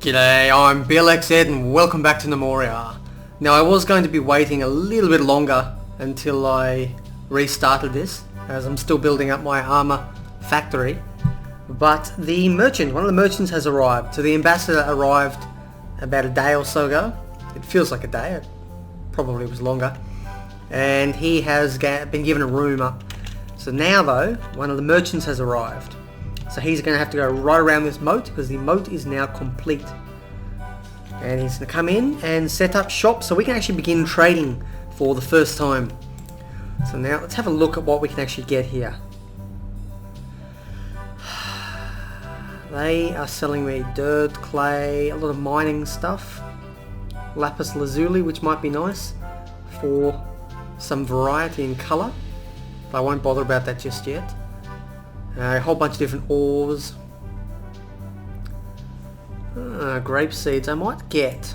G'day, I'm Blxz and welcome back to Gnomoria. Now I was going to be waiting a little bit longer until I restarted this, as I'm still building up my armor factory. But the merchant, one of the merchants has arrived. So the ambassador arrived about a day or so ago. It feels like a day, it probably was longer. And he has been given a room up. So now though, one of the merchants has arrived. So he's going to have to go right around this moat because the moat is now complete. And he's going to come in and set up shop so we can actually begin trading for the first time. So now let's have a look at what we can actually get here. They are selling me dirt, clay, a lot of mining stuff. Lapis lazuli, which might be nice for some variety in colour. But I won't bother about that just yet. A whole bunch of different ores. Grape seeds I might get.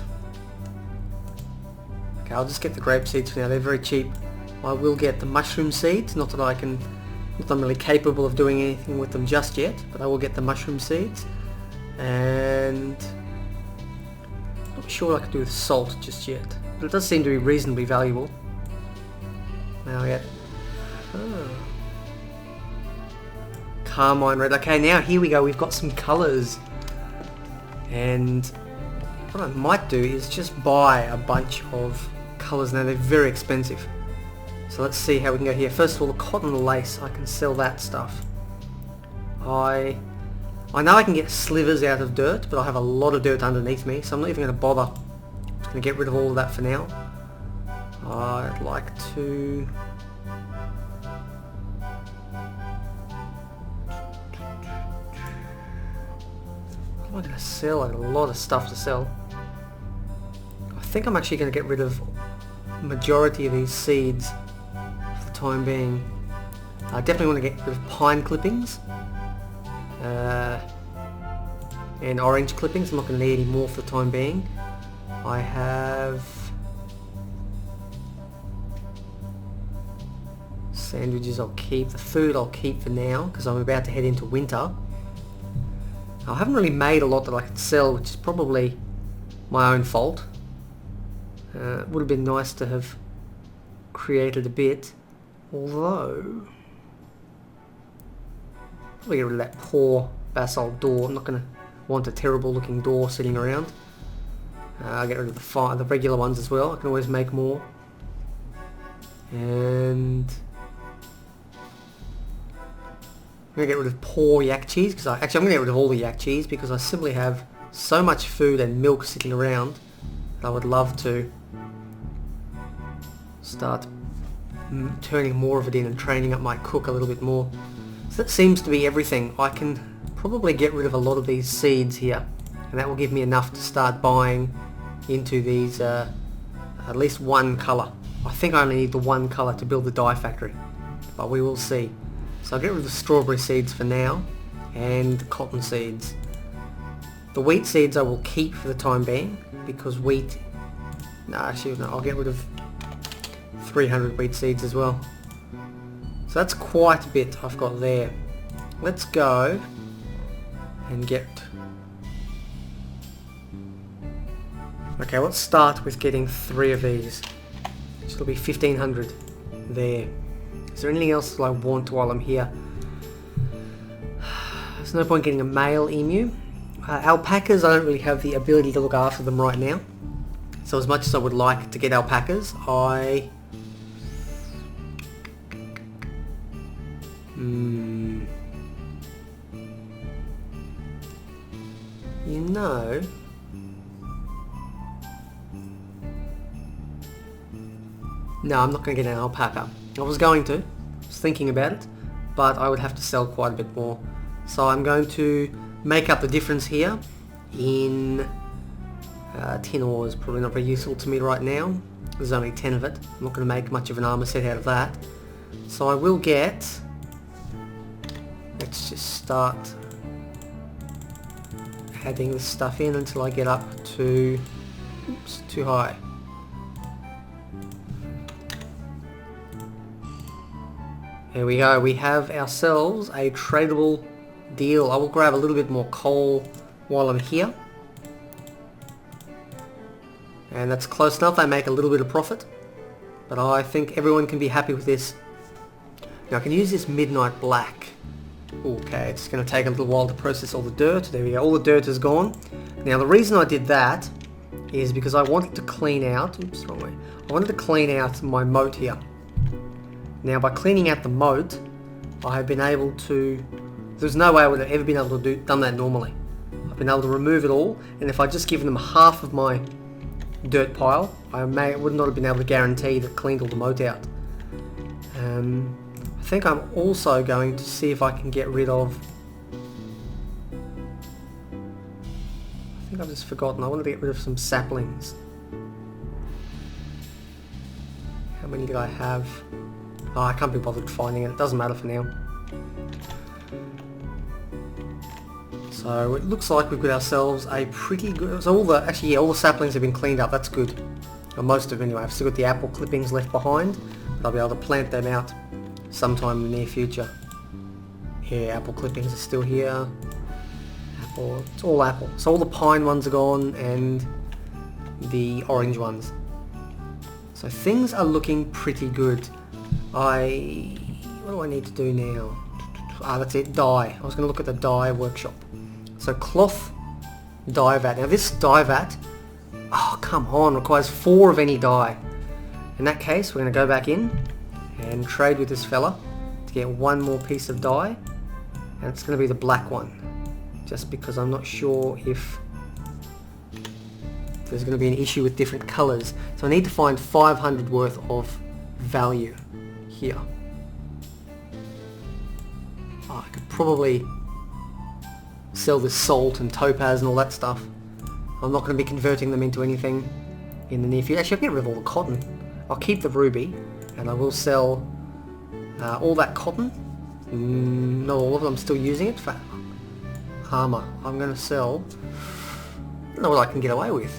Okay, I'll just get the grape seeds for now. They're very cheap. I will get the mushroom seeds. Not that I'm really capable of doing anything with them just yet, but I will get the mushroom seeds. And not sure what I can do with salt just yet, but it does seem to be reasonably valuable. Now I get carmine red. Okay, now here we go. We've got some colours. And what I might do is just buy a bunch of colours. Now they're very expensive. So let's see how we can go here. First of all, the cotton lace. I can sell that stuff. I know I can get slivers out of dirt, but I have a lot of dirt underneath me, so I'm not even going to bother. I'm just going to get rid of all of that for now. I'd like to... I'm going to sell like a lot of stuff to sell. I think I'm actually going to get rid of the majority of these seeds for the time being. I definitely want to get rid of pine clippings and orange clippings. I'm not going to need any more for the time being. I have sandwiches I'll keep. The food I'll keep for now because I'm about to head into winter. I haven't really made a lot that I can sell, which is probably my own fault. It would have been nice to have created a bit, although I'll get rid of that poor basalt door. I'm not going to want a terrible looking door sitting around. I'll get rid of the regular ones as well. I can always make more. And I'm going to get rid of poor yak cheese, because I'm going to get rid of all the yak cheese because I simply have so much food and milk sitting around that I would love to start turning more of it in and training up my cook a little bit more. So that seems to be everything. I can probably get rid of a lot of these seeds here, and that will give me enough to start buying into these at least one colour. I think I only need the one colour to build the dye factory, but we will see. So I'll get rid of the strawberry seeds for now, and cotton seeds. The wheat seeds I will keep for the time being, because wheat... No, actually no, I'll get rid of 300 wheat seeds as well. So that's quite a bit I've got there. Let's go and get... Okay, let's start with getting 3 of these. So it'll be 1500 there. Is there anything else that I want while I'm here? There's no point getting a male emu. Alpacas, I don't really have the ability to look after them right now. So as much as I would like to get alpacas, you know... No, I'm not going to get an alpaca. I was going to. I was thinking about it, but I would have to sell quite a bit more. So I'm going to make up the difference here in tin ores. Probably not very useful to me right now. There's only 10 of it. I'm not going to make much of an armor set out of that. So I will get... Let's just start adding this stuff in until I get up to... Oops, too high. There we go, we have ourselves a tradable deal. I will grab a little bit more coal while I'm here. And that's close enough. I make a little bit of profit. But I think everyone can be happy with this. Now I can use this midnight black. Okay, it's going to take a little while to process all the dirt. There we go, all the dirt is gone. Now the reason I did that is because I wanted to clean out, oops, wrong way. I wanted to clean out my moat here. Now by cleaning out the moat, I have been able to, there's no way I would have ever been able to done that normally. I've been able to remove it all, and if I just given them half of my dirt pile, I would not have been able to guarantee that cleaned all the moat out. I think I'm also going to see if I can get rid of, I think I've just forgotten, I wanted to get rid of some saplings. How many did I have? Oh, I can't be bothered finding it, it doesn't matter for now. So it looks like we've got ourselves a pretty good, so all the saplings have been cleaned up, that's good. Or most of them anyway. I've still got the apple clippings left behind, but I'll be able to plant them out sometime in the near future. Yeah, apple clippings are still here. Apple, it's all apple. So all the pine ones are gone and the orange ones. So things are looking pretty good. What do I need to do now? Ah, that's it, dye. I was going to look at the dye workshop. So cloth dye vat. Now this dye vat, oh come on, requires 4 of any dye. In that case, we're going to go back in and trade with this fella to get 1 more piece of dye, and it's going to be the black one, just because I'm not sure if there's going to be an issue with different colours. So I need to find 500 worth of value here. Oh, I could probably sell this salt and topaz and all that stuff. I'm not going to be converting them into anything in the near future. Actually, I can get rid of all the cotton. I'll keep the ruby, and I will sell all that cotton. Not all of it, I'm still using it for armour. I'm going to sell, I don't know what I can get away with.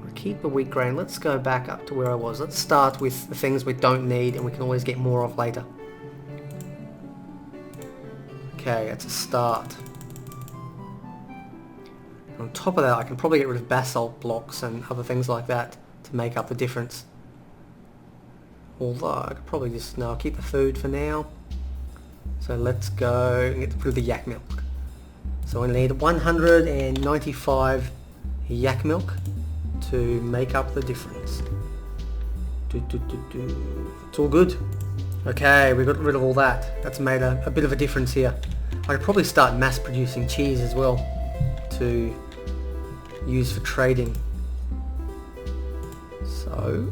I'll keep the wheat grain. Let's go back up to where I was. Let's start with the things we don't need and we can always get more of later. Okay, that's a start. On top of that, I can probably get rid of basalt blocks and other things like that to make up the difference. Although, I could probably just, no, I'll keep the food for now. So let's go and get rid of the yak milk. So I need 195 yak milk to make up the difference. It's all good. Okay, we got rid of all that. That's made a bit of a difference here. I could probably start mass producing cheese as well to use for trading. So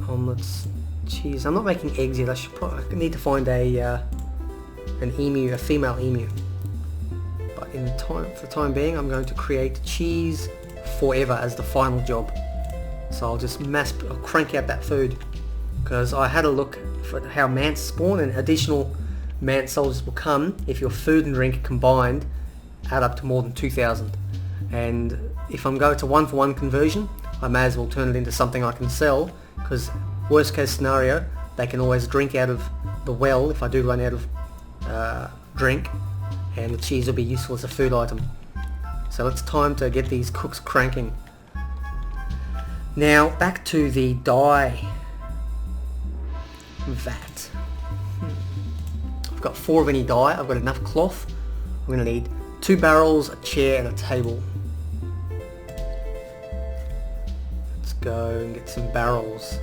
omelets, cheese. I'm not making eggs yet. I need to find an emu, a female emu. But for the time being, I'm going to create cheese forever as the final job. So I'll just I'll crank out that food, because I had a look for how mants spawn, and additional mant soldiers will come if your food and drink combined add up to more than 2,000. And if I'm going to 1-for-1 conversion, I may as well turn it into something I can sell, because worst case scenario, they can always drink out of the well if I do run out of drink, and the cheese will be useful as a food item. So it's time to get these cooks cranking. Now back to the dye vat. I've got 4 of any dye. I've got enough cloth. I'm going to need 2 barrels, a chair and a table. Let's go and get some barrels.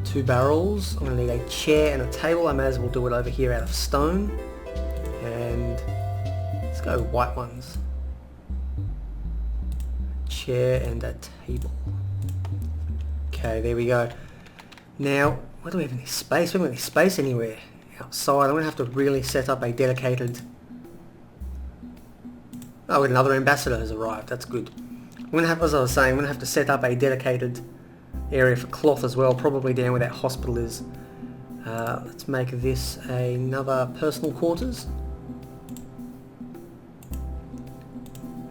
Two barrels. I'm going to need a chair and a table. I may as well do it over here out of stone. And let's go white ones. Chair and a table. Okay, there we go. Now, where do we have any space? We don't have any space anywhere outside. I'm going to have to really set up a dedicated... Oh, another ambassador has arrived. That's good. I'm going to have, as I was saying, I'm going to have to set up a dedicated area for cloth as well, probably down where that hospital is. Let's make this another personal quarters.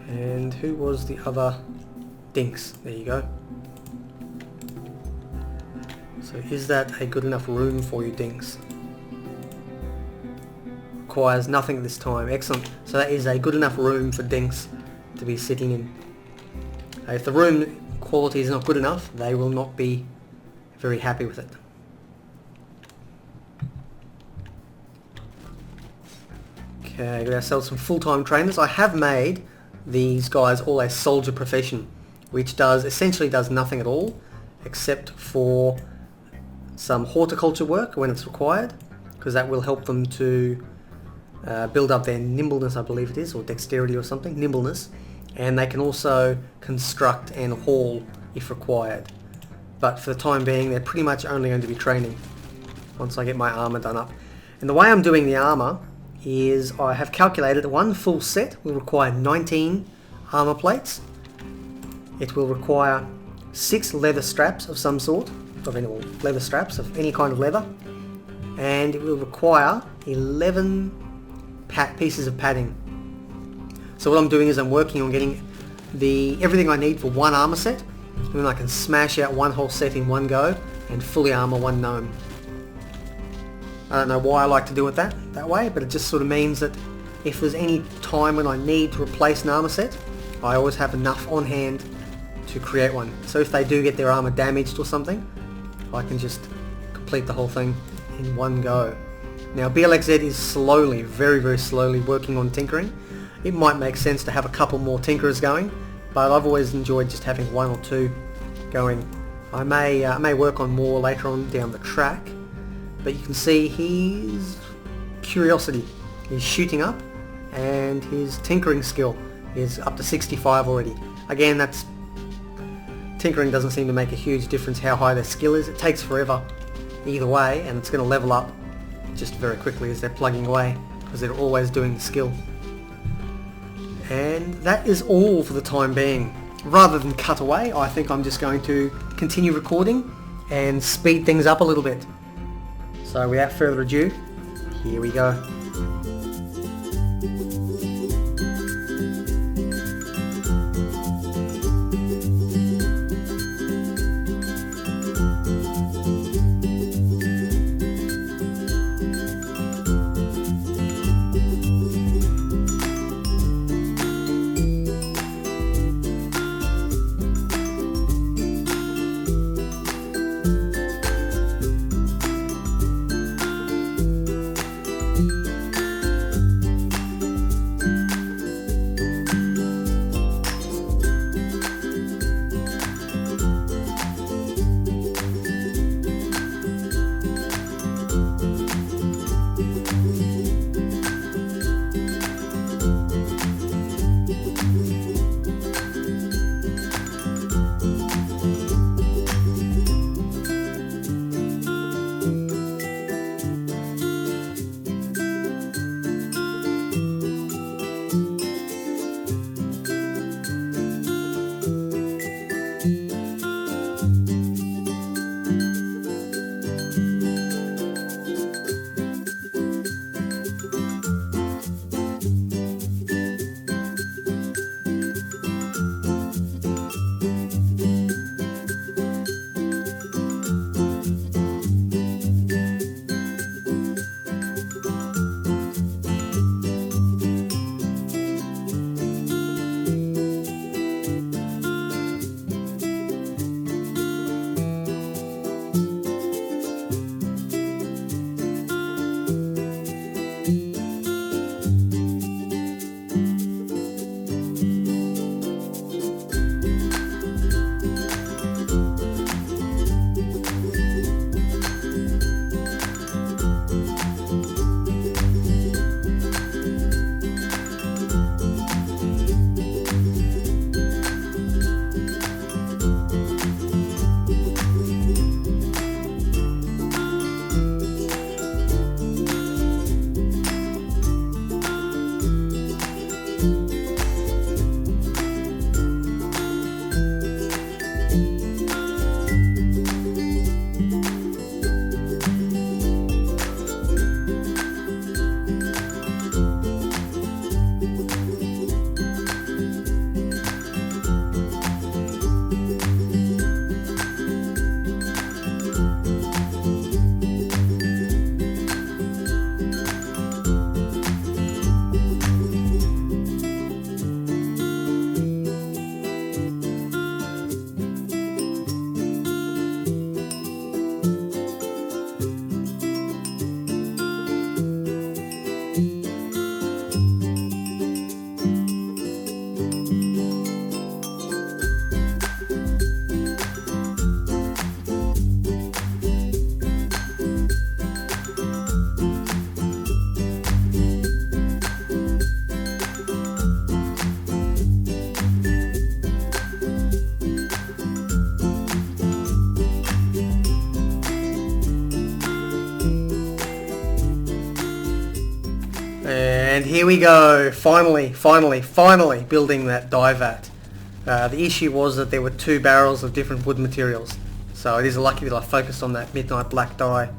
And who was the other dinks? There you go. So is that a good enough room for you, Dinks? Requires nothing this time. Excellent. So that is a good enough room for Dinks to be sitting in. If the room quality is not good enough, they will not be very happy with it. Okay, got ourselves some full-time trainers. I have made these guys all a soldier profession, which essentially does nothing at all except for some horticulture work when it's required, because that will help them to build up their nimbleness, I believe it is, or dexterity or something, nimbleness, and they can also construct and haul if required. But for the time being, they're pretty much only going to be training once I get my armor done up. And the way I'm doing the armor is I have calculated that one full set will require 19 armor plates. It will require 6 leather straps of some sort, leather straps of any kind of leather, and it will require 11 pieces of padding. So what I'm doing is I'm working on getting everything I need for one armor set, and then I can smash out one whole set in one go and fully armor one gnome. I don't know why I like to do it that way, but it just sort of means that if there's any time when I need to replace an armor set, I always have enough on hand to create one. So if they do get their armor damaged or something, I can just complete the whole thing in one go. Now Blxz is slowly, very very slowly working on tinkering. It might make sense to have a couple more tinkerers going, but I've always enjoyed just having 1 or 2 going. I may work on more later on down the track, but you can see his curiosity is shooting up and his tinkering skill is up to 65 already. Again, tinkering doesn't seem to make a huge difference how high their skill is. It takes forever either way, and it's going to level up just very quickly as they're plugging away because they're always doing the skill. And that is all for the time being. Rather than cut away, I think I'm just going to continue recording and speed things up a little bit. So without further ado, here we go. And here we go, finally building that dye vat. The issue was that there were 2 barrels of different wood materials, so it is lucky that I focused on that midnight black dye.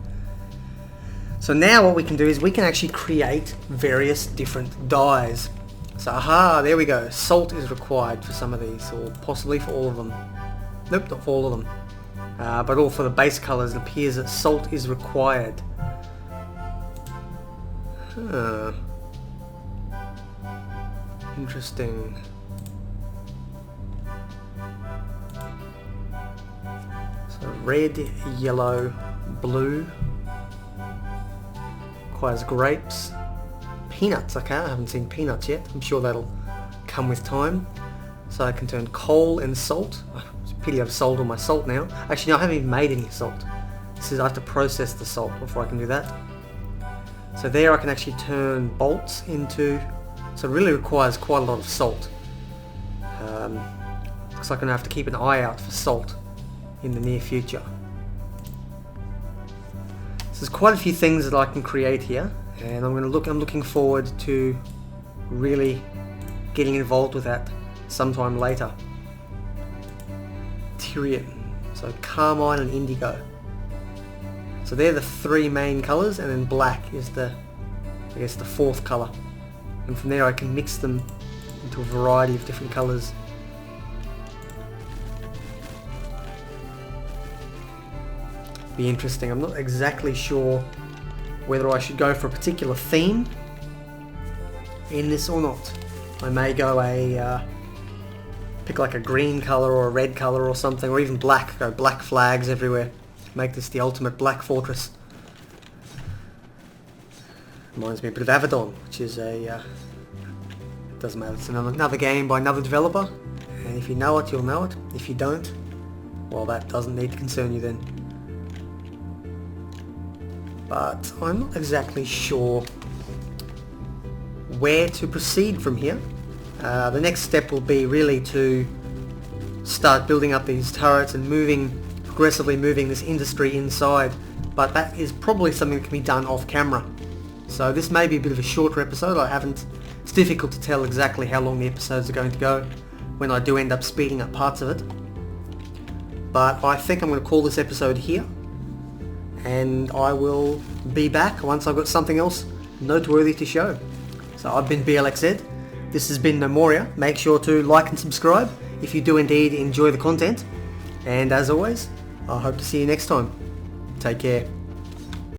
So now what we can do is we can actually create various different dyes. So aha, there we go, salt is required for some of these, or possibly for all of them. Nope, not for all of them. But all for the base colours, it appears that salt is required. Huh. Interesting. So red, yellow, blue. Requires grapes. Peanuts, okay, I haven't seen peanuts yet. I'm sure that'll come with time. So I can turn coal and salt. It's a pity I've sold all my salt now. Actually, no, I haven't even made any salt. This is, I have to process the salt before I can do that. So there I can actually turn bolts into... So it really requires quite a lot of salt. Looks like I'm going to have to keep an eye out for salt in the near future. So there's quite a few things that I can create here, and I'm looking forward to really getting involved with that sometime later. Tyrian, so carmine and indigo. So they're the 3 main colours, and then black is the, I guess, the 4th colour. And from there I can mix them into a variety of different colours. Be interesting. I'm not exactly sure whether I should go for a particular theme in this or not. I may go pick like a green colour or a red colour or something, or even black. Go black flags everywhere. Make this the ultimate black fortress. Reminds me a bit of Avedon, which is a... it doesn't matter, it's another game by another developer. And if you know it, you'll know it. If you don't, well, that doesn't need to concern you then. But I'm not exactly sure where to proceed from here. The next step will be really to start building up these turrets and progressively moving this industry inside. But that is probably something that can be done off camera. So this may be a bit of a shorter episode. It's difficult to tell exactly how long the episodes are going to go when I do end up speeding up parts of it. But I think I'm going to call this episode here, and I will be back once I've got something else noteworthy to show. So I've been Blxz. This has been Gnomoria. Make sure to like and subscribe if you do indeed enjoy the content. And as always, I hope to see you next time. Take care.